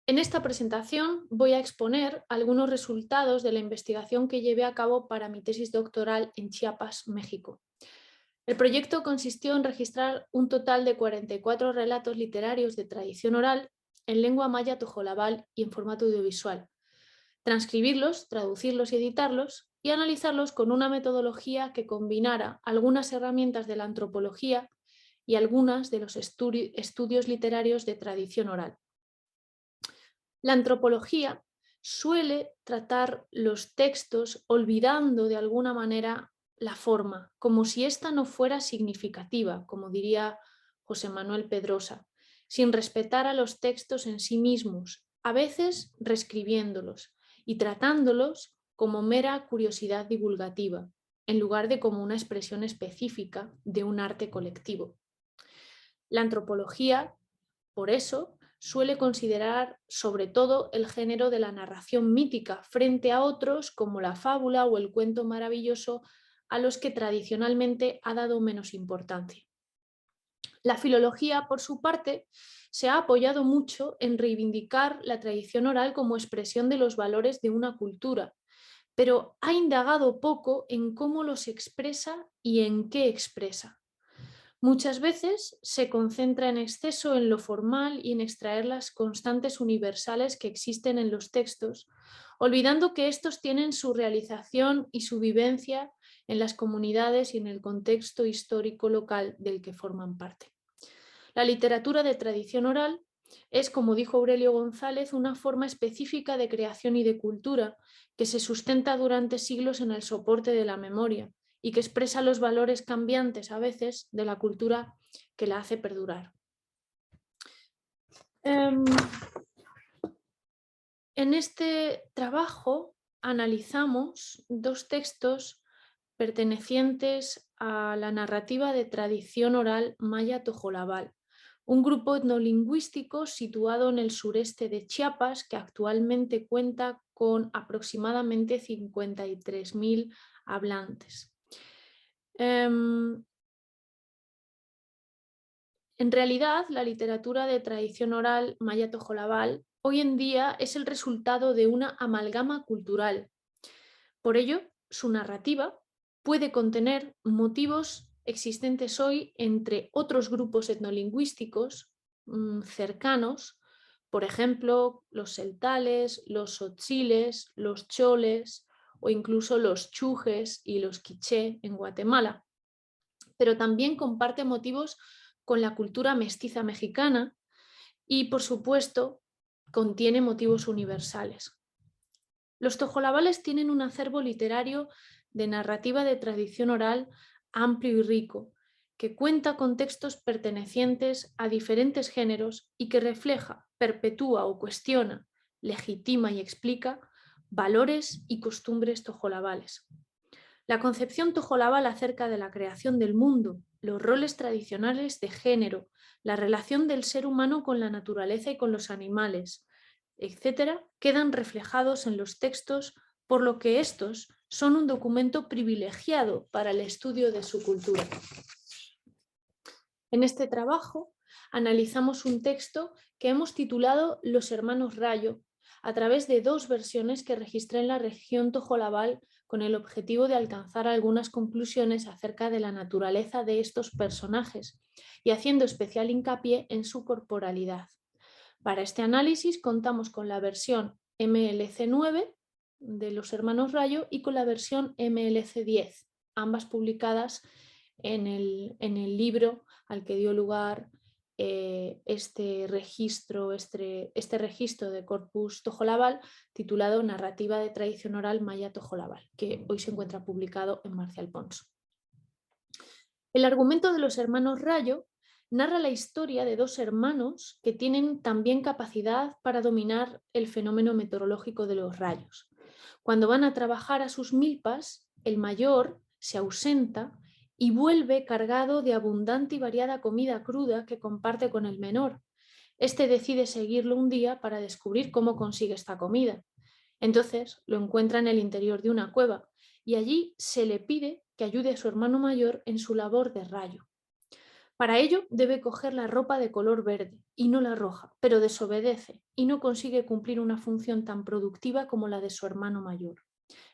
En esta presentación voy a exponer algunos resultados de la investigación que llevé a cabo para mi tesis doctoral en Chiapas, México. El proyecto consistió en registrar un total de 44 relatos literarios de tradición oral en lengua maya tojolabal y en formato audiovisual, transcribirlos, traducirlos y editarlos y analizarlos con una metodología que combinara algunas herramientas de la antropología y algunas de los estudios literarios de tradición oral. La antropología suele tratar los textos olvidando de alguna manera la forma, como si ésta no fuera significativa, como diría José Manuel Pedrosa, sin respetar a los textos en sí mismos, a veces reescribiéndolos y tratándolos como mera curiosidad divulgativa, en lugar de como una expresión específica de un arte colectivo. La antropología, por eso, suele considerar sobre todo el género de la narración mítica frente a otros como la fábula o el cuento maravilloso a los que tradicionalmente ha dado menos importancia. La filología, por su parte, se ha apoyado mucho en reivindicar la tradición oral como expresión de los valores de una cultura, pero ha indagado poco en cómo los expresa y en qué expresa. Muchas veces se concentra en exceso en lo formal y en extraer las constantes universales que existen en los textos, olvidando que estos tienen su realización y su vivencia en las comunidades y en el contexto histórico local del que forman parte. La literatura de tradición oral es, como dijo Aurelio González, una forma específica de creación y de cultura que se sustenta durante siglos en el soporte de la memoria y que expresa los valores cambiantes a veces de la cultura que la hace perdurar. En este trabajo analizamos dos textos pertenecientes a la narrativa de tradición oral maya tojolabal, un grupo etnolingüístico situado en el sureste de Chiapas que actualmente cuenta con aproximadamente 53.000 hablantes. En realidad, la literatura de tradición oral maya tojolabal hoy en día es el resultado de una amalgama cultural. Por ello, su narrativa puede contener motivos existentes hoy entre otros grupos etnolingüísticos cercanos, por ejemplo, los celtales, los tzotziles, los choles o incluso los chujes y los quiché en Guatemala. Pero también comparte motivos con la cultura mestiza mexicana y, por supuesto, contiene motivos universales. Los tojolabales tienen un acervo literario de narrativa de tradición oral amplio y rico, que cuenta con textos pertenecientes a diferentes géneros y que refleja, perpetúa o cuestiona, legitima y explica valores y costumbres tojolabales. La concepción tojolabal acerca de la creación del mundo, los roles tradicionales de género, la relación del ser humano con la naturaleza y con los animales, etcétera, quedan reflejados en los textos, por lo que estos son un documento privilegiado para el estudio de su cultura. En este trabajo analizamos un texto que hemos titulado Los hermanos Rayo, a través de dos versiones que registré en la región tojolabal con el objetivo de alcanzar algunas conclusiones acerca de la naturaleza de estos personajes y haciendo especial hincapié en su corporalidad. Para este análisis contamos con la versión MLC9 de los hermanos Rayo y con la versión MLC10, ambas publicadas en el libro al que dio lugar este registro de corpus tojolabal titulado Narrativa de tradición oral maya tojolabal, que hoy se encuentra publicado en Marcial Pons. El argumento de los hermanos Rayo narra la historia de dos hermanos que tienen también capacidad para dominar el fenómeno meteorológico de los rayos. Cuando van a trabajar a sus milpas, el mayor se ausenta y vuelve cargado de abundante y variada comida cruda que comparte con el menor. Este decide seguirlo un día para descubrir cómo consigue esta comida. Entonces lo encuentra en el interior de una cueva y allí se le pide que ayude a su hermano mayor en su labor de rayo. Para ello debe coger la ropa de color verde y no la roja, pero desobedece y no consigue cumplir una función tan productiva como la de su hermano mayor.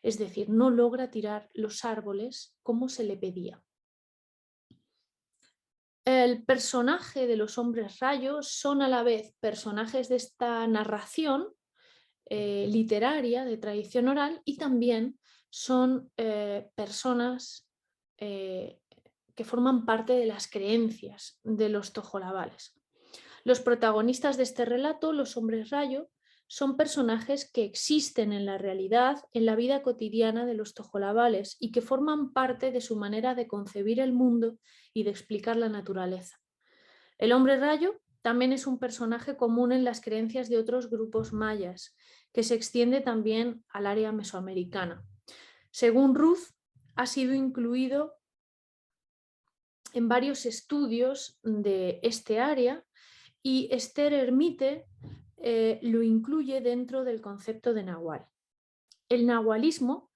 Es decir, no logra tirar los árboles como se le pedía. El personaje de los hombres rayos son a la vez personajes de esta narración literaria de tradición oral y también son personas que forman parte de las creencias de los tojolabales. Los protagonistas de este relato, los hombres rayo, son personajes que existen en la realidad, en la vida cotidiana de los tojolabales y que forman parte de su manera de concebir el mundo y de explicar la naturaleza. El hombre rayo también es un personaje común en las creencias de otros grupos mayas, que se extiende también al área mesoamericana. Según Ruth, ha sido incluido en varios estudios de este área y Esther Hermite lo incluye dentro del concepto de nahual. El nahualismo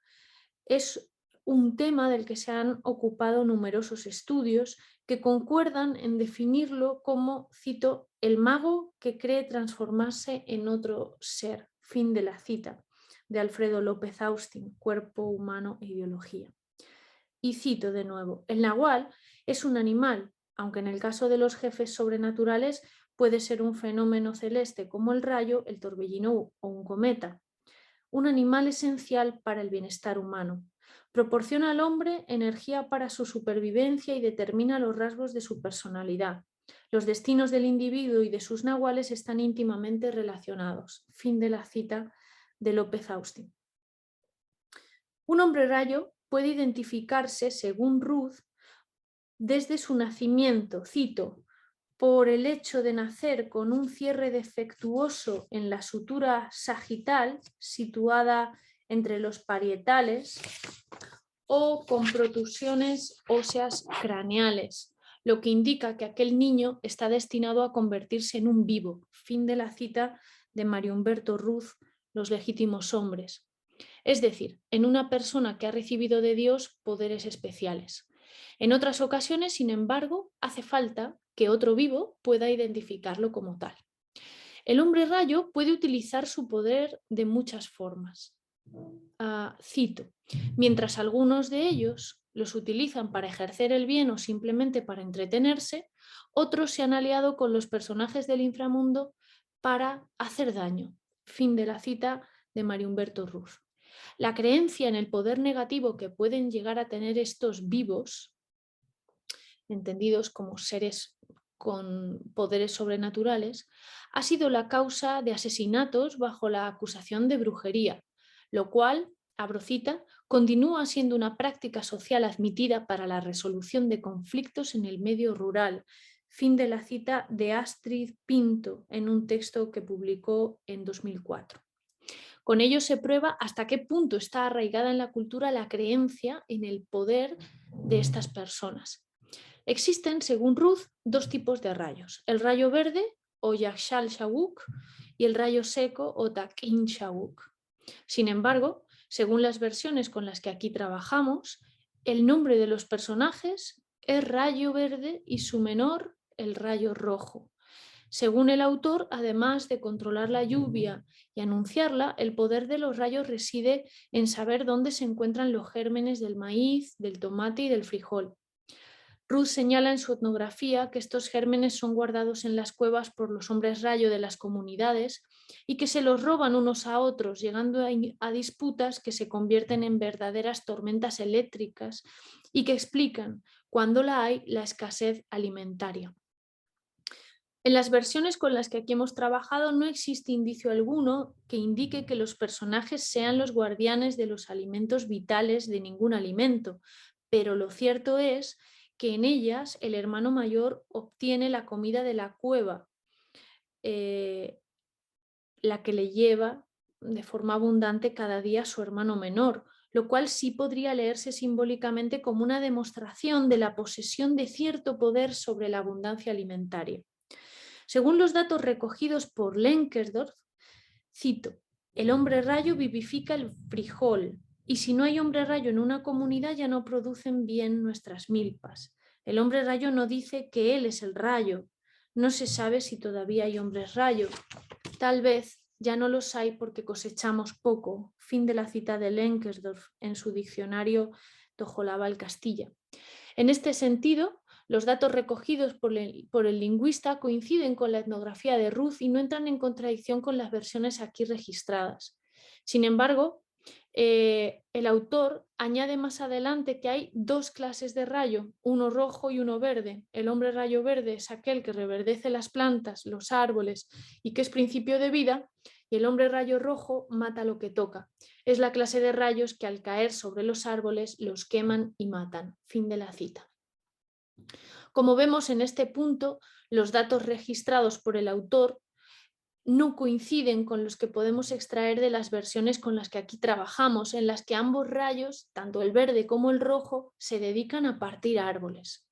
es un tema del que se han ocupado numerosos estudios que concuerdan en definirlo como, cito, el mago que cree transformarse en otro ser, fin de la cita, de Alfredo López Austin, Cuerpo humano e ideología. Y cito de nuevo, el nahual es un animal, aunque en el caso de los jefes sobrenaturales puede ser un fenómeno celeste como el rayo, el torbellino o un cometa. Un animal esencial para el bienestar humano. Proporciona al hombre energía para su supervivencia y determina los rasgos de su personalidad. Los destinos del individuo y de sus nahuales están íntimamente relacionados. Fin de la cita de López Austin. Un hombre rayo puede identificarse, según Ruth, desde su nacimiento, cito, por el hecho de nacer con un cierre defectuoso en la sutura sagital, situada entre los parietales, o con protusiones óseas craneales, lo que indica que aquel niño está destinado a convertirse en un vivo. Fin de la cita de Mario Humberto Ruth, Los legítimos hombres. Es decir, en una persona que ha recibido de Dios poderes especiales. En otras ocasiones, sin embargo, hace falta que otro vivo pueda identificarlo como tal. El hombre rayo puede utilizar su poder de muchas formas. Cito, mientras algunos de ellos los utilizan para ejercer el bien o simplemente para entretenerse, otros se han aliado con los personajes del inframundo para hacer daño. Fin de la cita de Mario Humberto Ruth. La creencia en el poder negativo que pueden llegar a tener estos vivos, entendidos como seres con poderes sobrenaturales, ha sido la causa de asesinatos bajo la acusación de brujería, lo cual, abro cita, continúa siendo una práctica social admitida para la resolución de conflictos en el medio rural. Fin de la cita de Astrid Pinto en un texto que publicó en 2004. Con ello se prueba hasta qué punto está arraigada en la cultura la creencia en el poder de estas personas. Existen, según Ruth, dos tipos de rayos, el rayo verde o Yakshal Shawuk y el rayo seco o Takin Shawuk. Sin embargo, según las versiones con las que aquí trabajamos, el nombre de los personajes es rayo verde y su menor el rayo rojo. Según el autor, además de controlar la lluvia y anunciarla, el poder de los rayos reside en saber dónde se encuentran los gérmenes del maíz, del tomate y del frijol. Ruth señala en su etnografía que estos gérmenes son guardados en las cuevas por los hombres rayo de las comunidades y que se los roban unos a otros, llegando a disputas que se convierten en verdaderas tormentas eléctricas y que explican, cuando la hay, la escasez alimentaria. En las versiones con las que aquí hemos trabajado no existe indicio alguno que indique que los personajes sean los guardianes de los alimentos vitales de ningún alimento, pero lo cierto es que en ellas el hermano mayor obtiene la comida de la cueva, la que le lleva de forma abundante cada día a su hermano menor, lo cual sí podría leerse simbólicamente como una demostración de la posesión de cierto poder sobre la abundancia alimentaria. Según los datos recogidos por Lenkerdorf, cito, el hombre rayo vivifica el frijol y si no hay hombre rayo en una comunidad ya no producen bien nuestras milpas. El hombre rayo no dice que él es el rayo. No se sabe si todavía hay hombres rayo. Tal vez ya no los hay porque cosechamos poco. Fin de la cita de Lenkersdorf en su diccionario Tojolabal Castilla. En este sentido, los datos recogidos por el lingüista coinciden con la etnografía de Ruth y no entran en contradicción con las versiones aquí registradas. Sin embargo, el autor añade más adelante que hay dos clases de rayo, uno rojo y uno verde. El hombre rayo verde es aquel que reverdece las plantas, los árboles y que es principio de vida, y el hombre rayo rojo mata lo que toca. Es la clase de rayos que al caer sobre los árboles los queman y matan. Fin de la cita. Como vemos en este punto, los datos registrados por el autor no coinciden con los que podemos extraer de las versiones con las que aquí trabajamos, en las que ambos rayos, tanto el verde como el rojo, se dedican a partir árboles.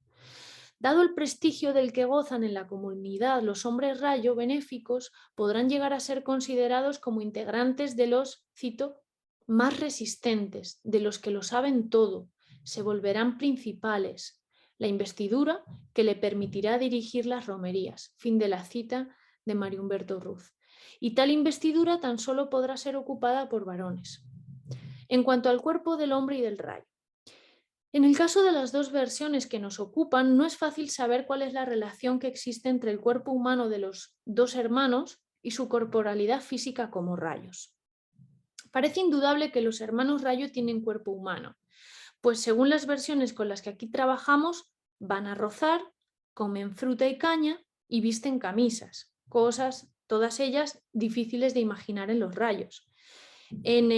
Dado el prestigio del que gozan en la comunidad, los hombres rayo benéficos podrán llegar a ser considerados como integrantes de los, cito, más resistentes, de los que lo saben todo, se volverán principales. La investidura que le permitirá dirigir las romerías. Fin de la cita de Mario Humberto Ruz. Y tal investidura tan solo podrá ser ocupada por varones. En cuanto al cuerpo del hombre y del rayo. En el caso de las dos versiones que nos ocupan, no es fácil saber cuál es la relación que existe entre el cuerpo humano de los dos hermanos y su corporalidad física como rayos. Parece indudable que los hermanos rayo tienen cuerpo humano, pues según las versiones con las que aquí trabajamos, van a rozar, comen fruta y caña y visten camisas, cosas, todas ellas difíciles de imaginar en los rayos. En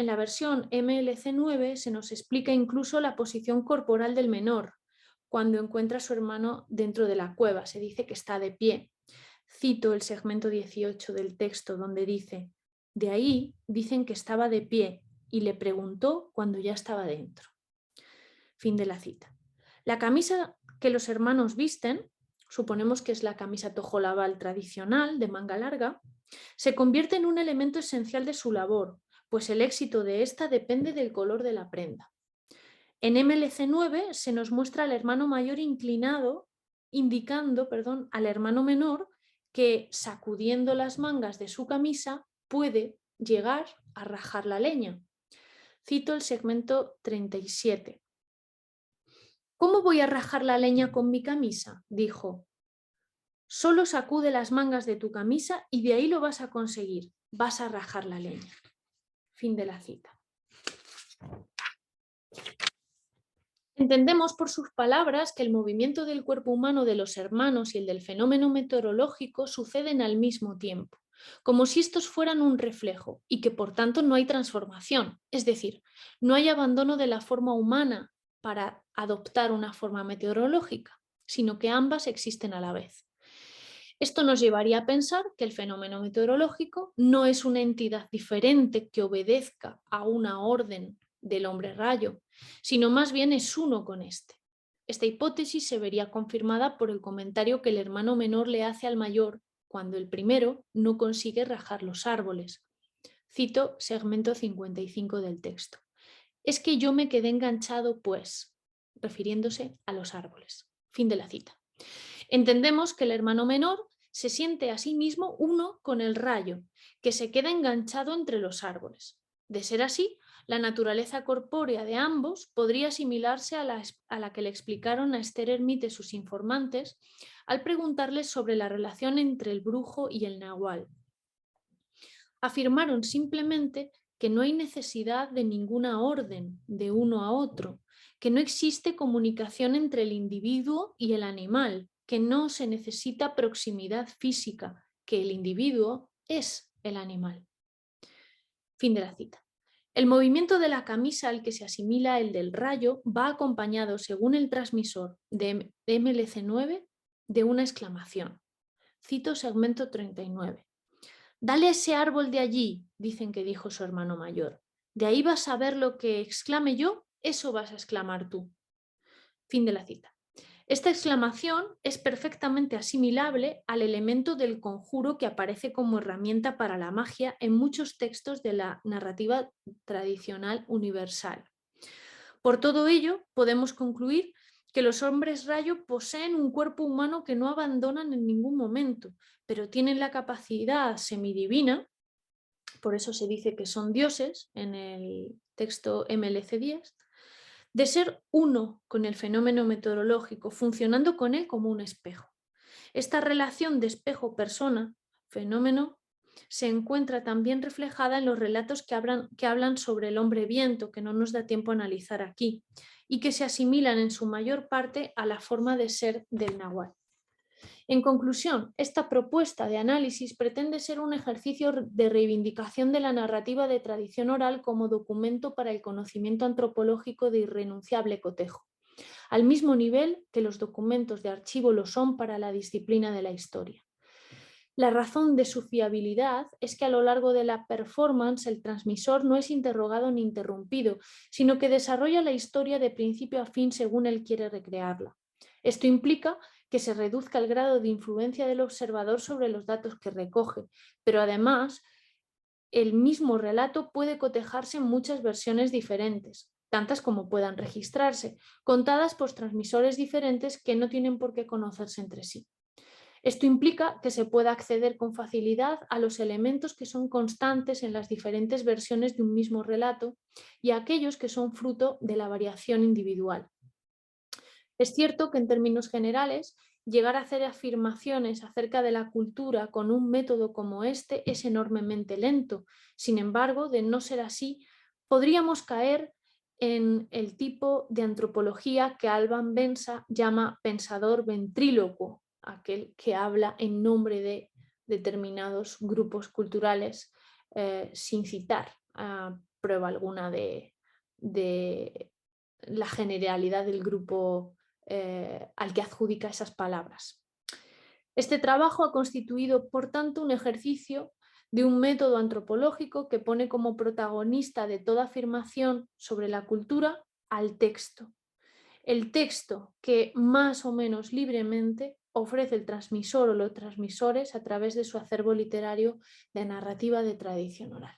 la versión MLC9 se nos explica incluso la posición corporal del menor cuando encuentra a su hermano dentro de la cueva. Se dice que está de pie. Cito el segmento 18 del texto donde dice: de ahí dicen que estaba de pie y le preguntó cuando ya estaba dentro. Fin de la cita. La camisa que los hermanos visten, suponemos que es la camisa tojolabal tradicional de manga larga, se convierte en un elemento esencial de su labor, pues el éxito de esta depende del color de la prenda. En MLC9 se nos muestra al hermano mayor indicando al hermano menor que sacudiendo las mangas de su camisa puede llegar a rajar la leña. Cito el segmento 37. ¿Cómo voy a rajar la leña con mi camisa?, dijo. Solo sacude las mangas de tu camisa y de ahí lo vas a conseguir. Vas a rajar la leña. Fin de la cita. Entendemos por sus palabras que el movimiento del cuerpo humano de los hermanos y el del fenómeno meteorológico suceden al mismo tiempo, como si estos fueran un reflejo y que por tanto no hay transformación, es decir, no hay abandono de la forma humana para adoptar una forma meteorológica, sino que ambas existen a la vez. Esto nos llevaría a pensar que el fenómeno meteorológico no es una entidad diferente que obedezca a una orden del hombre rayo, sino más bien es uno con este. Esta hipótesis se vería confirmada por el comentario que el hermano menor le hace al mayor cuando el primero no consigue rajar los árboles. Cito segmento 55 del texto. Es que yo me quedé enganchado, pues, refiriéndose a los árboles. Fin de la cita. Entendemos que el hermano menor se siente a sí mismo uno con el rayo, que se queda enganchado entre los árboles. De ser así, la naturaleza corpórea de ambos podría asimilarse a la que le explicaron a Esther Hermite sus informantes al preguntarles sobre la relación entre el brujo y el nahual. Afirmaron simplemente que no hay necesidad de ninguna orden de uno a otro, que no existe comunicación entre el individuo y el animal, que no se necesita proximidad física, que el individuo es el animal. Fin de la cita. El movimiento de la camisa al que se asimila el del rayo va acompañado, según el transmisor de MLC9, de una exclamación. Cito segmento 39. Dale a ese árbol de allí, dicen que dijo su hermano mayor. De ahí vas a ver lo que exclame yo, eso vas a exclamar tú. Fin de la cita. Esta exclamación es perfectamente asimilable al elemento del conjuro que aparece como herramienta para la magia en muchos textos de la narrativa tradicional universal. Por todo ello, podemos concluir que los hombres rayo poseen un cuerpo humano que no abandonan en ningún momento, pero tienen la capacidad semidivina, por eso se dice que son dioses en el texto MLC10, de ser uno con el fenómeno meteorológico, funcionando con él como un espejo. Esta relación de espejo-persona-fenómeno se encuentra también reflejada en los relatos que hablan sobre el hombre viento, que no nos da tiempo a analizar aquí, y que se asimilan en su mayor parte a la forma de ser del náhuatl. En conclusión, esta propuesta de análisis pretende ser un ejercicio de reivindicación de la narrativa de tradición oral como documento para el conocimiento antropológico de irrenunciable cotejo, al mismo nivel que los documentos de archivo lo son para la disciplina de la historia. La razón de su fiabilidad es que a lo largo de la performance el transmisor no es interrogado ni interrumpido, sino que desarrolla la historia de principio a fin según él quiere recrearla. Esto implica que se reduzca el grado de influencia del observador sobre los datos que recoge, pero además el mismo relato puede cotejarse en muchas versiones diferentes, tantas como puedan registrarse, contadas por transmisores diferentes que no tienen por qué conocerse entre sí. Esto implica que se pueda acceder con facilidad a los elementos que son constantes en las diferentes versiones de un mismo relato y a aquellos que son fruto de la variación individual. Es cierto que en términos generales, llegar a hacer afirmaciones acerca de la cultura con un método como este es enormemente lento. Sin embargo, de no ser así, podríamos caer en el tipo de antropología que Alban Bensa llama pensador ventrílocuo, aquel que habla en nombre de determinados grupos culturales sin citar a prueba alguna de la generalidad del grupo al que adjudica esas palabras. Este trabajo ha constituido, por tanto, un ejercicio de un método antropológico que pone como protagonista de toda afirmación sobre la cultura al texto. El texto que más o menos libremente ofrece el transmisor o los transmisores a través de su acervo literario de narrativa de tradición oral.